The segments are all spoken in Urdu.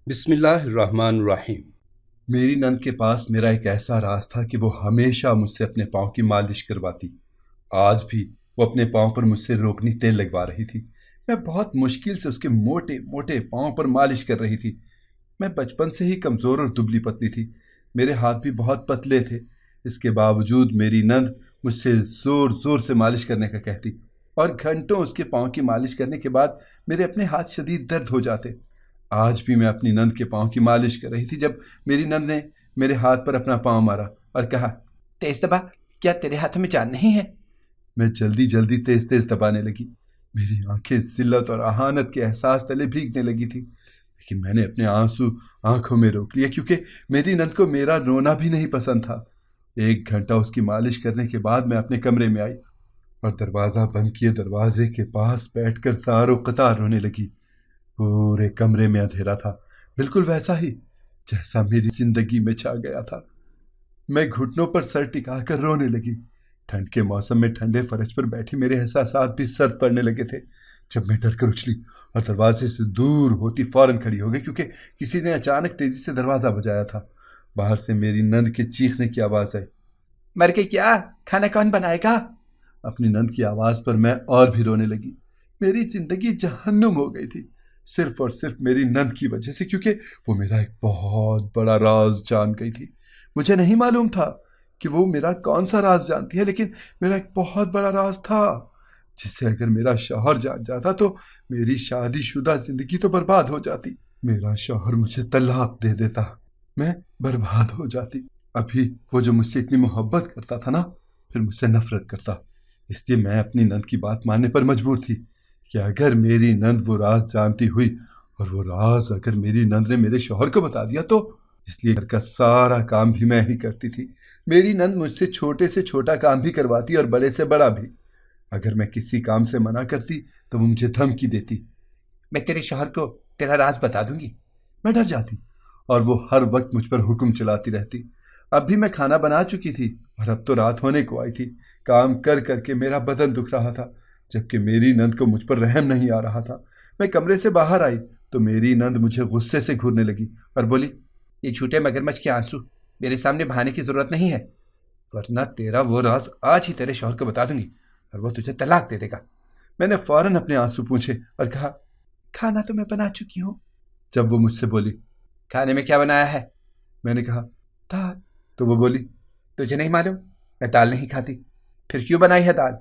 بسم اللہ الرحمن الرحیم۔ میری نند کے پاس میرا ایک ایسا راز تھا کہ وہ ہمیشہ مجھ سے اپنے پاؤں کی مالش کرواتی۔ آج بھی وہ اپنے پاؤں پر مجھ سے روکنی تیل لگوا رہی تھی۔ میں بہت مشکل سے اس کے موٹے موٹے پاؤں پر مالش کر رہی تھی۔ میں بچپن سے ہی کمزور اور دبلی پتلی تھی، میرے ہاتھ بھی بہت پتلے تھے۔ اس کے باوجود میری نند مجھ سے زور زور سے مالش کرنے کا کہتی، اور گھنٹوں اس کے پاؤں کی مالش کرنے کے بعد میرے اپنے ہاتھ شدید درد ہو جاتے۔ آج بھی میں اپنی نند کے پاؤں کی مالش کر رہی تھی جب میری نند نے میرے ہاتھ پر اپنا پاؤں مارا اور کہا، تیز دبا، کیا تیرے ہاتھوں میں جان نہیں ہے؟ میں جلدی جلدی تیز تیز دبانے لگی۔ میری آنکھیں ذلت اور اہانت کے احساس تلے بھیگنے لگی تھی، لیکن میں نے اپنے آنسو آنکھوں میں روک لیا کیونکہ میری نند کو میرا رونا بھی نہیں پسند تھا۔ 1 گھنٹہ اس کی مالش کرنے کے بعد میں اپنے کمرے میں آئی اور دروازہ بند کیے دروازے کے پاس بیٹھ کر زاروں قطار رونے لگی۔ پورے کمرے میں اندھیرا تھا، بالکل ویسا ہی جیسا میری زندگی میں چھا گیا تھا۔ میں گھٹنوں پر سر ٹکا کر رونے لگی۔ ٹھنڈ کے موسم میں ٹھنڈے فرش پر بیٹھی میرے احساسات بھی سرد پڑنے لگے تھے جب میں ڈر کر اچھلی اور دروازے سے دور ہوتی فوراً کھڑی ہو گئی کیونکہ کسی نے اچانک تیزی سے دروازہ بجایا تھا۔ باہر سے میری نند کے چیخنے کی آواز آئی، مر گئی کیا؟ کھانا کون بنائے گا؟ اپنی نند کی آواز پر میں اور بھی رونے لگی۔ میری زندگی جہنم ہو گئی تھی، صرف اور صرف میری نند کی وجہ سے، کیونکہ وہ میرا ایک بہت بڑا راز جان گئی تھی۔ مجھے نہیں معلوم تھا کہ وہ میرا کون سا راز جانتی ہے، لیکن میرا ایک بہت بڑا راز تھا جسے اگر میرا شوہر جان جاتا تو میری شادی شدہ زندگی تو برباد ہو جاتی۔ میرا شوہر مجھے طلاق دے دیتا، میں برباد ہو جاتی۔ ابھی وہ جو مجھ سے اتنی محبت کرتا تھا نا، پھر مجھ سے نفرت کرتا۔ اس لیے میں اپنی نند کی بات ماننے پر مجبور تھی کہ اگر میری نند وہ راز جانتی ہوئی اور وہ راز اگر میری نند نے میرے شوہر کو بتا دیا تو، اس لیے گھر کا سارا کام بھی میں ہی کرتی تھی۔ میری نند مجھ سے چھوٹا کام بھی کرواتی اور بڑے سے بڑا بھی۔ اگر میں کسی کام سے منع کرتی تو وہ مجھے دھمکی دیتی، میں تیرے شوہر کو تیرا راز بتا دوں گی۔ میں ڈر جاتی اور وہ ہر وقت مجھ پر حکم چلاتی رہتی۔ اب بھی میں کھانا بنا چکی تھی اور اب تو رات ہونے کو آئی تھی۔ کام کر کر کے میرا بدن دکھ رہا تھا جبکہ میری نند کو مجھ پر رحم نہیں آ رہا تھا۔ میں کمرے سے باہر آئی تو میری نند مجھے غصے سے گھورنے لگی اور بولی، یہ جھوٹے مگرمچھ کے آنسو میرے سامنے بہانے کی ضرورت نہیں ہے، ورنہ تیرا وہ راز آج ہی تیرے شوہر کو بتا دوں گی اور وہ تجھے طلاق دے دے گا۔ میں نے فوراً اپنے آنسو پوچھے اور کہا، کھانا تو میں بنا چکی ہوں۔ جب وہ مجھ سے بولی، کھانے میں کیا بنایا ہے؟ میں نے کہا، دال۔ تو وہ بولی، تجھے نہیں معلوم میں دال نہیں کھاتی؟ پھر کیوں بنائی ہے دال؟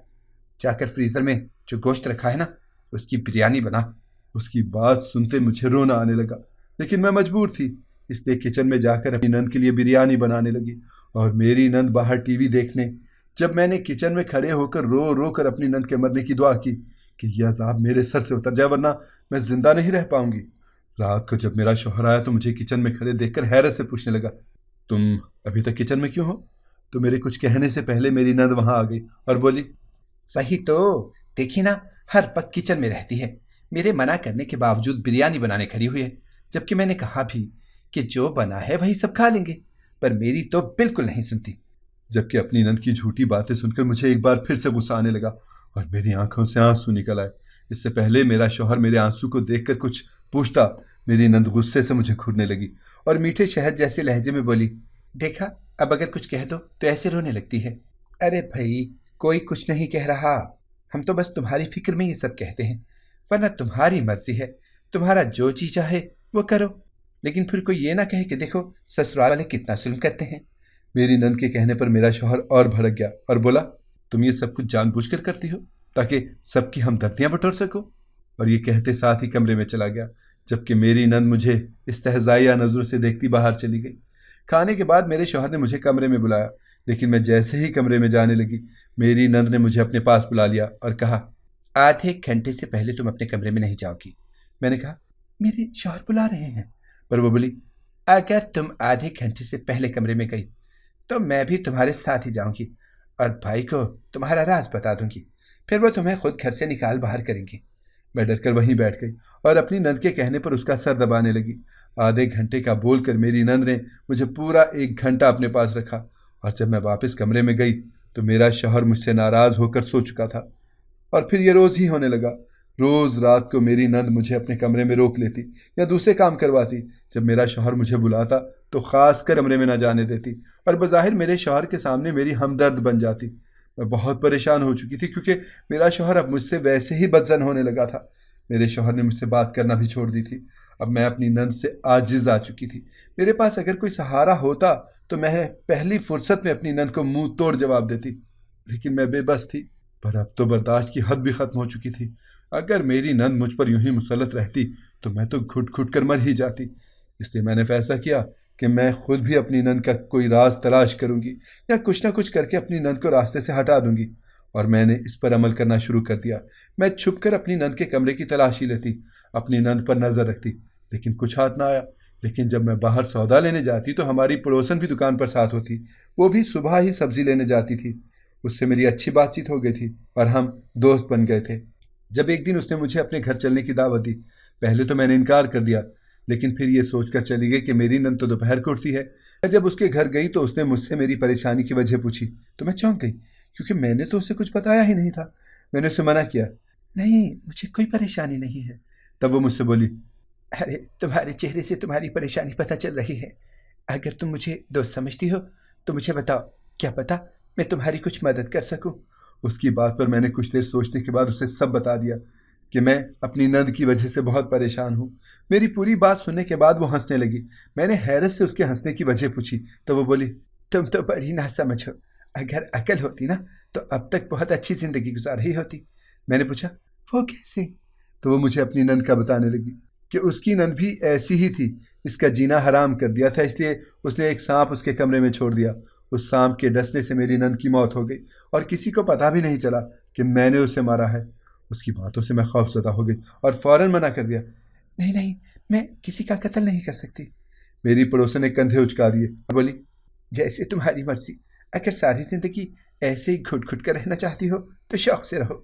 جا کر فریزر میں جو گوشت رکھا ہے نا، اس کی بریانی بنا۔ اس کی بات سنتے مجھے رونا آنے لگا، لیکن میں مجبور تھی، اس لیے کچن میں جا کر اپنی نند کے لیے بریانی بنانے لگی اور میری نند باہر ٹی وی دیکھنے۔ جب میں نے کچن میں کھڑے ہو کر رو رو کر اپنی نند کے مرنے کی دعا کی کہ یہ عذاب میرے سر سے اتر جائے ورنہ میں زندہ نہیں رہ پاؤں گی۔ رات کو جب میرا شوہر آیا تو مجھے کچن میں کھڑے دیکھ کر حیرت سے پوچھنے لگا، تم ابھی تک کچن میں کیوں ہو؟ تو میرے کچھ کہنے سے پہلے میری نند وہاں آ گئی اور بولی، وہی تو، دیکھی نا، ہر وقت کچن میں رہتی ہے، میرے منع کرنے کے باوجود بریانی بنانے کھڑی ہوئی ہے، جبکہ میں نے کہا بھی کہ جو بنا ہے وہی سب کھا لیں گے، پر میری تو بالکل نہیں سنتی۔ جبکہ اپنی نند کی جھوٹی باتیں سن کر مجھے ایک بار پھر سے غصہ آنے لگا اور میری آنکھوں سے آنسو نکل آئے۔ اس سے پہلے میرا شوہر میرے آنسو کو دیکھ کر کچھ پوچھتا، میری نند غصے سے مجھے گھورنے لگی اور میٹھے شہد جیسے لہجے میں بولی، دیکھا، اب اگر کچھ کہہ دو تو ایسے رونے لگتی ہے۔ ارے بھائی، کوئی کچھ نہیں کہہ رہا، ہم تو بس تمہاری فکر میں یہ سب کہتے ہیں، ورنہ تمہاری مرضی ہے، تمہارا جو جی چاہے وہ کرو، لیکن پھر کوئی یہ نہ کہے کہ دیکھو سسرال والے کتنا ظلم کرتے ہیں۔ میری نند کے کہنے پر میرا شوہر اور بھڑک گیا اور بولا، تم یہ سب کچھ جان بوجھ کر کرتی ہو تاکہ سب کی ہمدردیاں بٹور سکو، اور یہ کہتے ساتھ ہی کمرے میں چلا گیا جبکہ میری نند مجھے استہزائیہ نظروں سے دیکھتی باہر چلی گئی۔ کھانے کے بعد میرے شوہر نے مجھے کمرے میں بلایا، لیکن میں جیسے ہی کمرے میں جانے لگی میری نند نے مجھے اپنے پاس بلا لیا اور کہا، آدھے گھنٹے سے پہلے تم اپنے کمرے میں نہیں جاؤ گی۔ میں نے کہا، میرے شوہر بلا رہے ہیں۔ پر وہ بولی، اگر تم آدھے گھنٹے سے پہلے کمرے میں گئی تو میں بھی تمہارے ساتھ ہی جاؤں گی اور بھائی کو تمہارا راز بتا دوں گی، پھر وہ تمہیں خود گھر سے نکال باہر کریں گی۔ میں ڈر کر وہیں بیٹھ گئی اور اپنی نند کے کہنے پر اس کا سر دبانے لگی۔ آدھے گھنٹے کا بول کر میری نند نے مجھے پورا 1 گھنٹہ اپنے پاس رکھا، اور جب میں واپس کمرے میں گئی تو میرا شوہر مجھ سے ناراض ہو کر سو چکا تھا، اور پھر یہ روز ہی ہونے لگا۔ روز رات کو میری نند مجھے اپنے کمرے میں روک لیتی یا دوسرے کام کرواتی۔ جب میرا شوہر مجھے بلاتا تو خاص کر کمرے میں نہ جانے دیتی اور بظاہر میرے شوہر کے سامنے میری ہمدرد بن جاتی۔ میں بہت پریشان ہو چکی تھی کیونکہ میرا شوہر اب مجھ سے ویسے ہی بدظن ہونے لگا تھا۔ میرے شوہر نے مجھ سے بات کرنا بھی چھوڑ دی تھی۔ اب میں اپنی نند سے عاجز آ چکی تھی۔ میرے پاس اگر کوئی سہارا ہوتا تو میں پہلی فرصت میں اپنی نند کو منہ توڑ جواب دیتی، لیکن میں بے بس تھی۔ پر اب تو برداشت کی حد بھی ختم ہو چکی تھی۔ اگر میری نند مجھ پر یوں ہی مسلط رہتی تو میں تو گھٹ گھٹ کر مر ہی جاتی۔ اس لیے میں نے فیصلہ کیا کہ میں خود بھی اپنی نند کا کوئی راز تلاش کروں گی یا کچھ نہ کچھ کر کے اپنی نند کو راستے سے ہٹا دوں گی، اور میں نے اس پر عمل کرنا شروع کر دیا۔ میں چھپ کر اپنی نند کے کمرے کی تلاشی لیتی، اپنی نند پر نظر رکھتی، لیکن کچھ ہاتھ نہ آیا۔ لیکن جب میں باہر سودا لینے جاتی تو ہماری پڑوسن بھی دکان پر ساتھ ہوتی۔ وہ بھی صبح ہی سبزی لینے جاتی تھی۔ اس سے میری اچھی بات چیت ہو گئی تھی اور ہم دوست بن گئے تھے۔ جب ایک دن اس نے مجھے اپنے گھر چلنے کی دعوت دی، پہلے تو میں نے انکار کر دیا، لیکن پھر یہ سوچ کر چلی گئی کہ میری نند تو دوپہر کو اٹھتی ہے۔ میں جب اس کے گھر گئی تو اس نے مجھ سے میری پریشانی کی وجہ پوچھی تو میں چونک گئی، کیونکہ میں نے تو اسے کچھ بتایا ہی نہیں تھا۔ میں نے اسے منع کیا، نہیں مجھے کوئی پریشانی نہیں ہے۔ تب وہ مجھ سے بولی، ارے تمہارے چہرے سے تمہاری پریشانی پتہ چل رہی ہے۔ اگر تم مجھے دوست سمجھتی ہو تو مجھے بتاؤ، کیا پتہ میں تمہاری کچھ مدد کر سکوں۔ اس کی بات پر میں نے کچھ دیر سوچنے کے بعد اسے سب بتا دیا کہ میں اپنی نند کی وجہ سے بہت پریشان ہوں۔ میری پوری بات سننے کے بعد وہ ہنسنے لگی۔ میں نے حیرت سے اس کے ہنسنے کی وجہ پوچھی تو وہ بولی، تم تو بڑی ناسمجھ ہو، اگر عقل ہوتی نا تو اب تک بہت اچھی زندگی گزار رہی ہوتی۔ میں نے پوچھا، وہ کیسے؟ تو وہ مجھے اپنی نند کا بتانے لگی کہ اس کی نند بھی ایسی ہی تھی، اس کا جینا حرام کر دیا تھا، اس لیے اس نے ایک سانپ اس کے کمرے میں چھوڑ دیا۔ اس سانپ کے ڈسنے سے میری نند کی موت ہو گئی اور کسی کو پتہ بھی نہیں چلا کہ میں نے اسے مارا ہے۔ اس کی باتوں سے میں خوف زدہ ہو گئی اور فوراً منع کر دیا، نہیں نہیں، میں کسی کا قتل نہیں کر سکتی۔ میری پڑوسن نے کندھے اچکا دیے اور بولی، جیسے تمہاری مرضی، اگر ساری زندگی ایسے ہی گھٹ گھٹ کر رہنا چاہتی ہو تو شوق سے رہو۔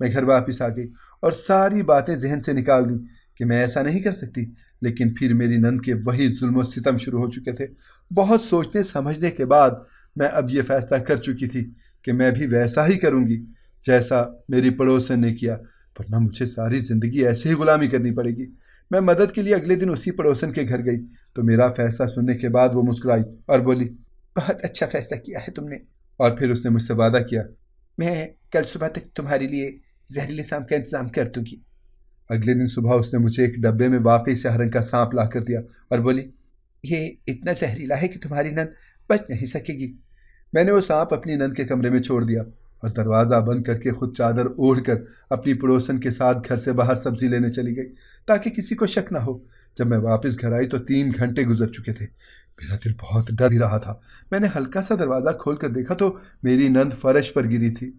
میں گھر واپس آ گئی اور ساری باتیں ذہن سے نکال دیں کہ میں ایسا نہیں کر سکتی، لیکن پھر میری نند کے وہی ظلم و ستم شروع ہو چکے تھے۔ بہت سوچنے سمجھنے کے بعد میں اب یہ فیصلہ کر چکی تھی کہ میں بھی ویسا ہی کروں گی جیسا میری پڑوسن نے کیا، ورنہ مجھے ساری زندگی ایسے ہی غلامی کرنی پڑے گی۔ میں مدد کے لیے اگلے دن اسی پڑوسن کے گھر گئی تو میرا فیصلہ سننے کے بعد وہ مسکرائی اور بولی، بہت اچھا فیصلہ کیا ہے تم نے۔ اور پھر اس نے مجھ سے وعدہ کیا، میں کل صبح تک تمہارے لیے زہریلے سانپ کا انتظام کر دوں گی۔ اگلے دن صبح اس نے مجھے ایک ڈبے میں واقعی سیاہ رنگ کا سانپ لا کر دیا اور بولی، یہ اتنا زہریلا ہے کہ تمہاری نند بچ نہیں سکے گی۔ میں نے وہ سانپ اپنی نند کے کمرے میں چھوڑ دیا اور دروازہ بند کر کے خود چادر اوڑھ کر اپنی پڑوسن کے ساتھ گھر سے باہر سبزی لینے چلی گئی تاکہ کسی کو شک نہ ہو۔ جب میں واپس گھر آئی تو 3 گھنٹے گزر چکے تھے۔ میرا دل بہت ڈر ہی رہا تھا۔ میں نے ہلکا سا دروازہ کھول کر دیکھا تو میری نند فرش پر گری تھی۔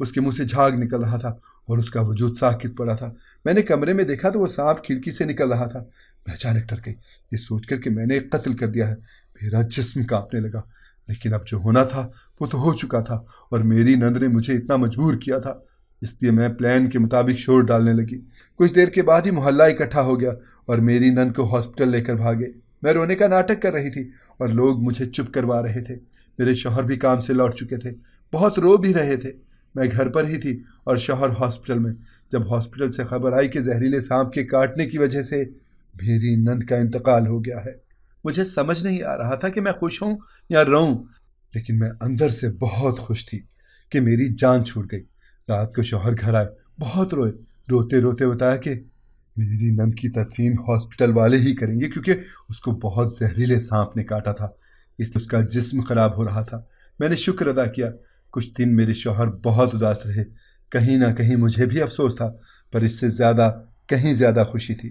اس کے منہ سے جھاگ نکل رہا تھا اور اس کا وجود ساکت پڑا تھا۔ میں نے کمرے میں دیکھا تو وہ سانپ کھڑکی سے نکل رہا تھا۔ میں اچانک ڈر گئی، یہ سوچ کر کہ میں نے ایک قتل کر دیا ہے۔ میرا جسم کانپنے لگا، لیکن اب جو ہونا تھا وہ تو ہو چکا تھا اور میری نند نے مجھے اتنا مجبور کیا تھا، اس لیے میں پلان کے مطابق شور ڈالنے لگی۔ کچھ دیر کے بعد ہی محلہ اکٹھا ہو گیا اور میری نند کو ہاسپٹل لے کر بھاگے۔ میں رونے کا ناٹک کر رہی تھی اور لوگ مجھے چپ کروا رہے تھے۔ میرے شوہر بھی کام سے لوٹ چکے تھے، بہت رو بھی رہے تھے۔ میں گھر پر ہی تھی اور شوہر ہاسپٹل میں۔ جب ہاسپٹل سے خبر آئی کہ زہریلے سانپ کے کاٹنے کی وجہ سے میری نند کا انتقال ہو گیا ہے، مجھے سمجھ نہیں آ رہا تھا کہ میں خوش ہوں یا روؤں، لیکن میں اندر سے بہت خوش تھی کہ میری جان چھوٹ گئی۔ رات کو شوہر گھر آئے، بہت روئے، روتے روتے بتایا کہ میری نند کی تدفین ہاسپٹل والے ہی کریں گے کیونکہ اس کو بہت زہریلے سانپ نے کاٹا تھا، اس لیے اس کا جسم خراب ہو رہا تھا۔ میں نے شکر ادا کیا۔ کچھ دن میرے شوہر بہت اداس رہے، کہیں نہ کہیں مجھے بھی افسوس تھا، پر اس سے زیادہ کہیں زیادہ خوشی تھی۔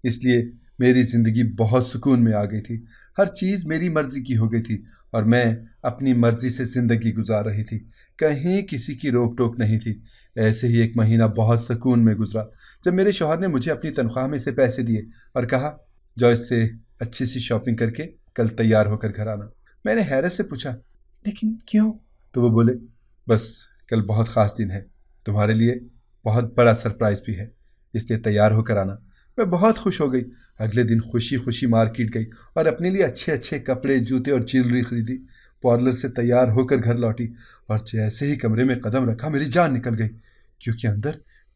اس لیے میری زندگی بہت سکون میں آ گئی تھی۔ ہر چیز میری مرضی کی ہو گئی تھی اور میں اپنی مرضی سے زندگی گزار رہی تھی، کہیں کسی کی روک ٹوک نہیں تھی۔ ایسے ہی ایک مہینہ بہت سکون میں گزرا جب میرے شوہر نے مجھے اپنی تنخواہ میں سے پیسے دیے اور کہا، جو اس سے اچھی سی شاپنگ کر کے کل تیار ہو کر گھر آنا۔ میں نے حیرت سے پوچھا، لیکن کیوں؟ تو وہ بولے، بس کل بہت خاص دن ہے، تمہارے لیے بہت بڑا سرپرائز بھی ہے، اس لیے تیار ہو کر آنا۔ میں بہت خوش ہو گئی۔ اگلے دن خوشی خوشی مارکیٹ گئی اور اپنے لیے اچھے اچھے کپڑے، جوتے اور جیولری خریدی۔ پارلر سے تیار ہو کر گھر لوٹی اور جیسے ہی کمرے میں قدم رکھا میری جان نکل گئی، کیونکہ اندر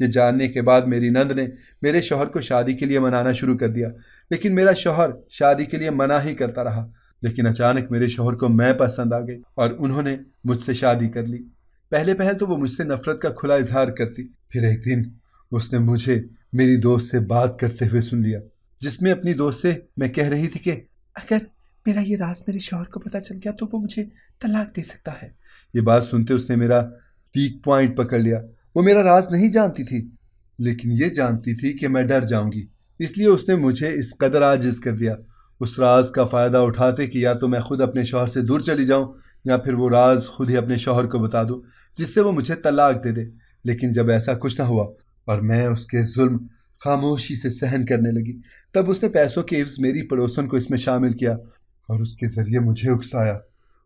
یہ جاننے کے بعد میری نند نے میرے شوہر کو شادی کے لیے منانا شروع کر دیا، لیکن میرا شوہر شادی کے لیے منع ہی کرتا رہا۔ لیکن اچانک میرے شوہر کو میں پسند آ گئی اور انہوں نے مجھ سے شادی کر لی۔ پہلے تو وہ مجھ سے نفرت کا کھلا اظہار کرتی، پھر ایک دن اس نے مجھے میری دوست سے بات کرتے ہوئے سن لیا، جس میں اپنی دوست سے میں کہہ رہی تھی کہ اگر میرا یہ راز میرے شوہر کو پتہ چل گیا تو وہ مجھے طلاق دے سکتا ہے۔ یہ بات سنتے اس نے میرا ویک پوائنٹ پکڑ لیا۔ وہ میرا راز نہیں جانتی تھی، لیکن یہ جانتی تھی کہ میں ڈر جاؤں گی، اس لیے اس نے مجھے اس قدر عاجز کر دیا اس راز کا فائدہ اٹھاتے کہ یا تو میں خود اپنے شوہر سے دور چلی جاؤں یا پھر وہ راز خود ہی اپنے شوہر کو بتا دوں جس سے وہ مجھے طلاق دے دے۔ لیکن جب ایسا کچھ نہ ہوا اور میں اس کے ظلم خاموشی سے سہن کرنے لگی، تب اس نے پیسوں کے عوض میری پڑوسن کو اس میں شامل کیا اور اس کے ذریعے مجھے اکسایا۔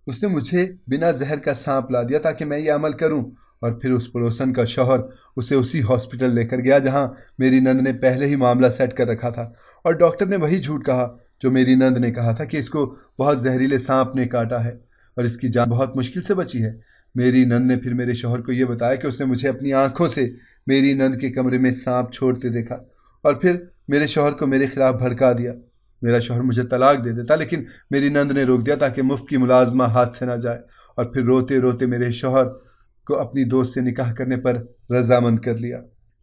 اس نے مجھے بنا زہر کا سانپ لا دیا تاکہ میں یہ عمل کروں، اور پھر اس پڑوسن کا شوہر اسے اسی ہاسپٹل لے کر گیا جہاں میری نند نے پہلے ہی معاملہ سیٹ کر رکھا تھا، اور ڈاکٹر نے وہی جھوٹ کہا جو میری نند نے کہا تھا کہ اس کو بہت زہریلے سانپ نے کاٹا ہے اور اس کی جان بہت مشکل سے بچی ہے۔ میری نند نے پھر میرے شوہر کو یہ بتایا کہ اس نے مجھے اپنی آنکھوں سے میری نند کے کمرے میں سانپ چھوڑتے دیکھا، اور پھر میرے شوہر کو میرے خلاف بھڑکا دیا۔ میرا شوہر مجھے طلاق دے دیتا، لیکن میری نند نے روک دیا تاکہ مفت کی ملازمہ ہاتھ سے نہ جائے، اور پھر روتے روتے میرے شوہر کو اپنی دوست سے نکاح کرنے پر رضامند کر لیا۔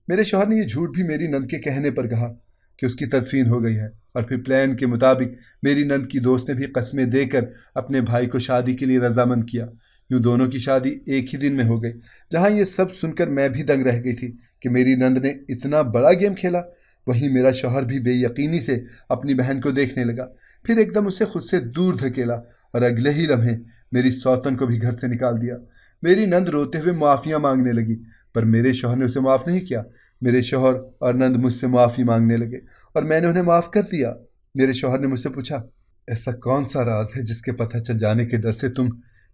میرے شوہر نے یہ جھوٹ بھی میری نند کے کہنے پر کہا کہ اس کی تدفین ہو گئی ہے، اور پھر پلان کے مطابق میری نند کی دوست نے بھی قسمیں دے کر اپنے بھائی کو شادی کے لیے رضامند کیا۔ یوں دونوں کی شادی ایک ہی دن میں ہو گئی۔ جہاں یہ سب سن کر میں بھی دنگ رہ گئی تھی کہ میری نند نے اتنا بڑا گیم کھیلا، وہیں میرا شوہر بھی بے یقینی سے اپنی بہن کو دیکھنے لگا، پھر ایک دم اسے خود سے دور دھکیلا اور اگلے ہی لمحے میری سوتن کو بھی گھر سے نکال دیا۔ میری نند روتے ہوئے معافیاں مانگنے لگی، پر میرے شوہر نے اسے معاف نہیں کیا۔ میرے شوہر اور نند مجھ سے معافی مانگنے لگے اور میں نے انہیں معاف کر دیا۔ میرے شوہر نے مجھ سے پوچھا، ایسا کون سا راز ہے جس کے پتہ چل جانے کے ڈر سے تم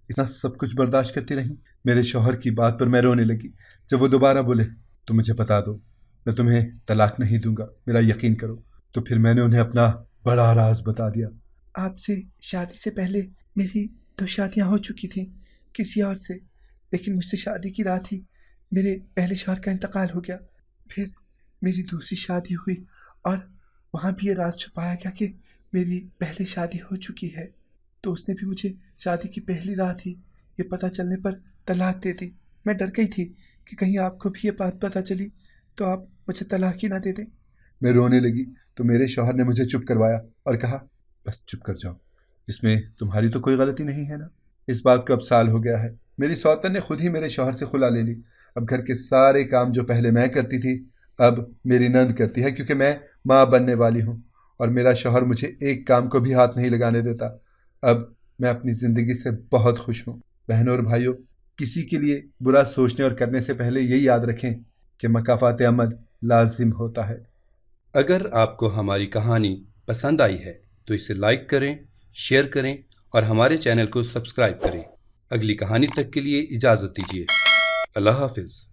اتنا سب کچھ برداشت کرتی رہیں؟ میرے شوہر کی بات پر میں رونے لگی۔ جب وہ دوبارہ بولے تو مجھے بتا دو، میں تمہیں طلاق نہیں دوں گا، میرا یقین کرو۔ تو پھر میں نے انہیں اپنا بڑا راز بتا دیا۔ آپ سے شادی سے پہلے میری 2 شادیاں ہو چکی تھیں کسی اور سے، لیکن مجھ سے شادی کی رات ہی میرے پہلے شوہر کا انتقال ہو گیا۔ پھر میری دوسری شادی ہوئی اور وہاں بھی یہ راز چھپایا گیا کہ میری پہلے شادی ہو چکی ہے، تو اس نے بھی مجھے شادی کی پہلی رات ہی یہ پتہ چلنے پر طلاق دے دی۔ میں ڈر گئی تھی کہ کہیں آپ کو بھی یہ بات پتہ چلی تو آپ مجھے طلاق ہی نہ دے دیں۔ میں رونے لگی تو میرے شوہر نے مجھے چپ کروایا اور کہا، بس چپ کر جاؤ، اس میں تمہاری تو کوئی غلطی نہیں ہے نا۔ اس بات کو اب سال ہو گیا ہے۔ میری سوتن نے خود ہی میرے شوہر سے خلا لے لی۔ اب گھر کے سارے کام جو پہلے میں کرتی تھی اب میری نند کرتی ہے، کیونکہ میں ماں بننے والی ہوں، اور میرا شوہر مجھے ایک کام کو بھی ہاتھ نہیں لگانے دیتا۔ اب میں اپنی زندگی سے بہت خوش ہوں۔ بہنوں اور بھائیوں، کسی کے لیے برا سوچنے اور کرنے سے پہلے یہ یاد رکھیں کہ مکافات عمل لازم ہوتا ہے۔ اگر آپ کو ہماری کہانی پسند آئی ہے تو اسے لائک کریں، شیئر کریں اور ہمارے چینل کو سبسکرائب کریں۔ اگلی کہانی تک کے لیے اجازت دیجیے۔ اللہ حافظ۔